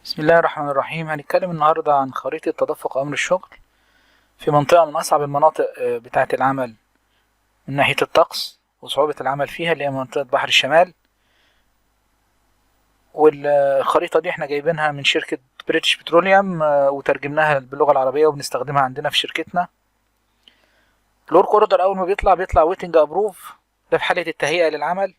بسم الله الرحمن الرحيم. هنتكلم النهاردة عن خريطة تدفق أمر الشغل في منطقة من أصعب المناطق بتاعة العمل من ناحية الطقس وصعوبة العمل فيها، اللي هي منطقة بحر الشمال. والخريطة دي احنا جايبينها من شركة بريتش بتروليوم وترجمناها باللغة العربية وبنستخدمها عندنا في شركتنا. الورك اوردر أول ما بيطلع ويتنج أبروف، ده في حالة التهيئة للعمل،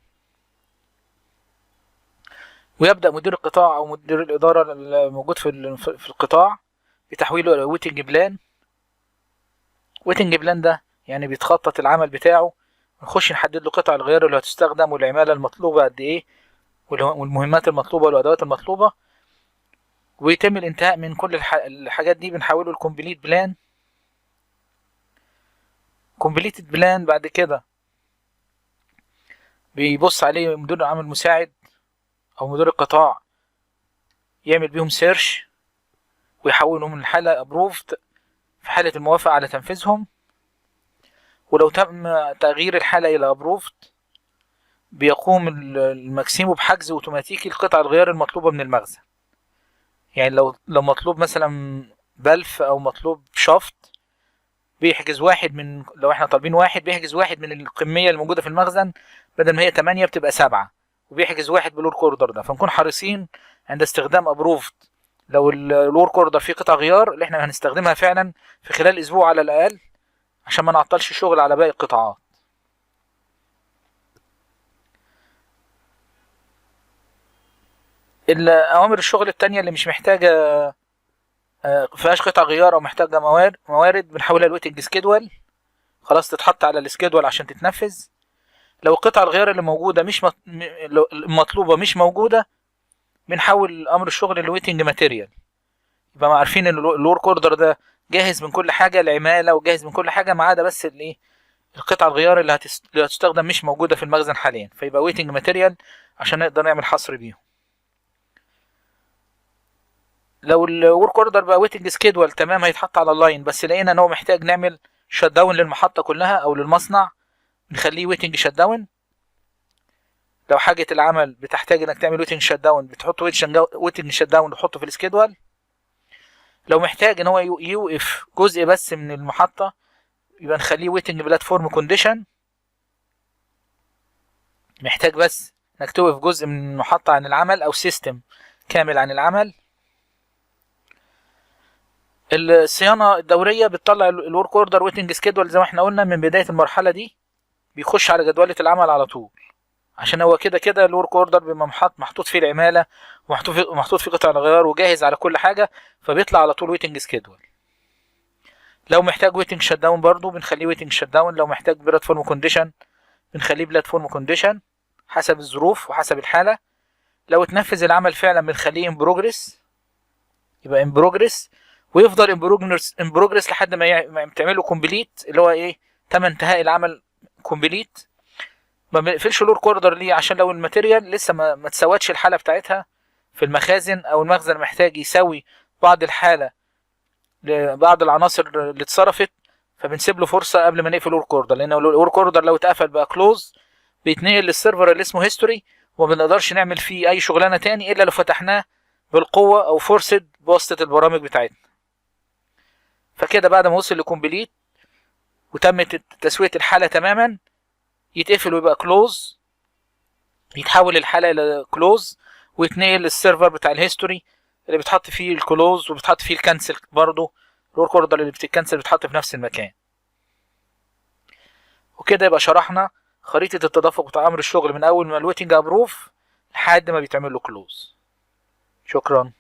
ويبدأ مدير القطاع أو مدير الإدارة الموجود في القطاع بتحويله إلى ويتنج بلان. ويتنج بلان ده يعني بيتخطط العمل بتاعه، نخش نحدد له قطع الغيار اللي هتستخدم والعمالة المطلوبة قد ايه والمهمات المطلوبة والأدوات المطلوبة، ويتم الانتهاء من كل الحاجات دي بنحوله لكومبليت بلان. كومبليت بلان بعد كده بيبص عليه مدير العمل المساعد أو مدير القطاع، يعمل بيهم سيرش ويحولهم من الحالة ابروفد في حالة الموافقة على تنفيذهم. ولو تم تغيير الحالة إلى ابروفد بيقوم الماكسيمو بحجز اوتوماتيكي لقطع الغيار المطلوبة من المخزن. يعني لو مطلوب مثلا بلف او مطلوب شافت، بيحجز واحد من، لو احنا طالبين واحد بيحجز واحد من الكمية الموجودة في المخزن، بدل ما هي 8 بتبقى 7، وبيحجز واحد بالورك اوردر ده. فنكون حريصين عند استخدام ابروفد لو الورك اوردر فيه قطع غيار اللي احنا هنستخدمها فعلا في خلال اسبوع على الاقل، عشان ما نعطلش الشغل على باقي القطاعات. الأوامر الشغل التانية اللي مش محتاجة مفيهاش قطع غيار أو محتاجة موارد بنحولها لويتنج سكيدول، خلاص تتحط على السكيدول عشان تتنفذ. لو قطع الغيار اللي موجودة مش المطلوبة مش موجودة، بنحول أمر الشغل لويتنج ماتيريال. يبقى ما عارفين إن الورك أوردر ده جاهز من كل حاجة، العمالة وجاهز من كل حاجة، ما عدا بس الإيه، القطع الغيار اللي هتستخدم مش موجودة في المخزن حاليا، فيبقى ويتنج ماتيريال عشان نقدر نعمل حصر بيهم. لو الورك اوردر بقى ويتنج سكيدول تمام، هيتحط على اللاين، بس لقينا ان هو محتاج نعمل شت داون للمحطه كلها او للمصنع، نخليه ويتنج شت داون. لو حاجه العمل بتحتاج انك تعمل ويتنج شت داون، بتحط ويتنج شت داون وتحطه في السكيدول. لو محتاج ان هو يوقف جزء بس من المحطه، يبقى نخليه ويتنج بلاتفورم كونديشن. محتاج بس انك توقف جزء من المحطه عن العمل او سيستم كامل عن العمل. الصيانه الدوريه بتطلع الورك اوردر ويتنج سكيدول زي ما احنا قلنا من بدايه المرحله دي، بيخش على جدولة العمل على طول، عشان هو كده الورك اوردر بيبقى محطوط فيه العمالة ومحطوط فيه قطع الغيار وجاهز على كل حاجة، فبيطلع على طول ويتنج سكيدول. لو محتاج ويتنج شت داون برضه بنخليه ويتنج شت داون. لو محتاج بلاتفورم كونديشن بنخليه بلاتفورم كونديشن حسب الظروف وحسب الحالة. لو اتنفذ العمل فعلا بنخليه ان بروجريس، يبقى ان بروجريس، ويفضل ان بروجريس لحد ما تعمله كومبليت، اللي هو ايه، تم انتهاء العمل كومبليت. ما بنقفلش الورك اوردر ليه؟ عشان لو الماتيريال لسه ما تسوتش الحاله بتاعتها في المخازن، او المخزن محتاج يسوي بعض الحاله لبعض العناصر اللي اتصرفت، فبنسيب له فرصه قبل ما نقفل الورك اوردر. لان الورك اوردر لو اتقفل بقى كلوز، بيتنقل للسيرفر اللي اسمه هيستوري، وما بنقدرش نعمل فيه اي شغلانه تاني الا لو فتحناه بالقوه او فورسد بواسطه البرامج بتاعتنا. فكده بعد ما وصل لكومبليت وتمت تسويه الحاله تماما، يتقفل ويبقى كلوز، يتحول الحالة الى كلوز، ويتنقل للسيرفر بتاع الهيستوري اللي بتحط فيه الكلوز وبتحط فيه الكنسل برضه. الورك اوردر اللي بتتكنسل بتحط في نفس المكان. وكده يبقى شرحنا خريطة التدفق بتاع امر الشغل من اول ما الويتنج ابروف لحد ما بيتعمل له كلوز. شكرا.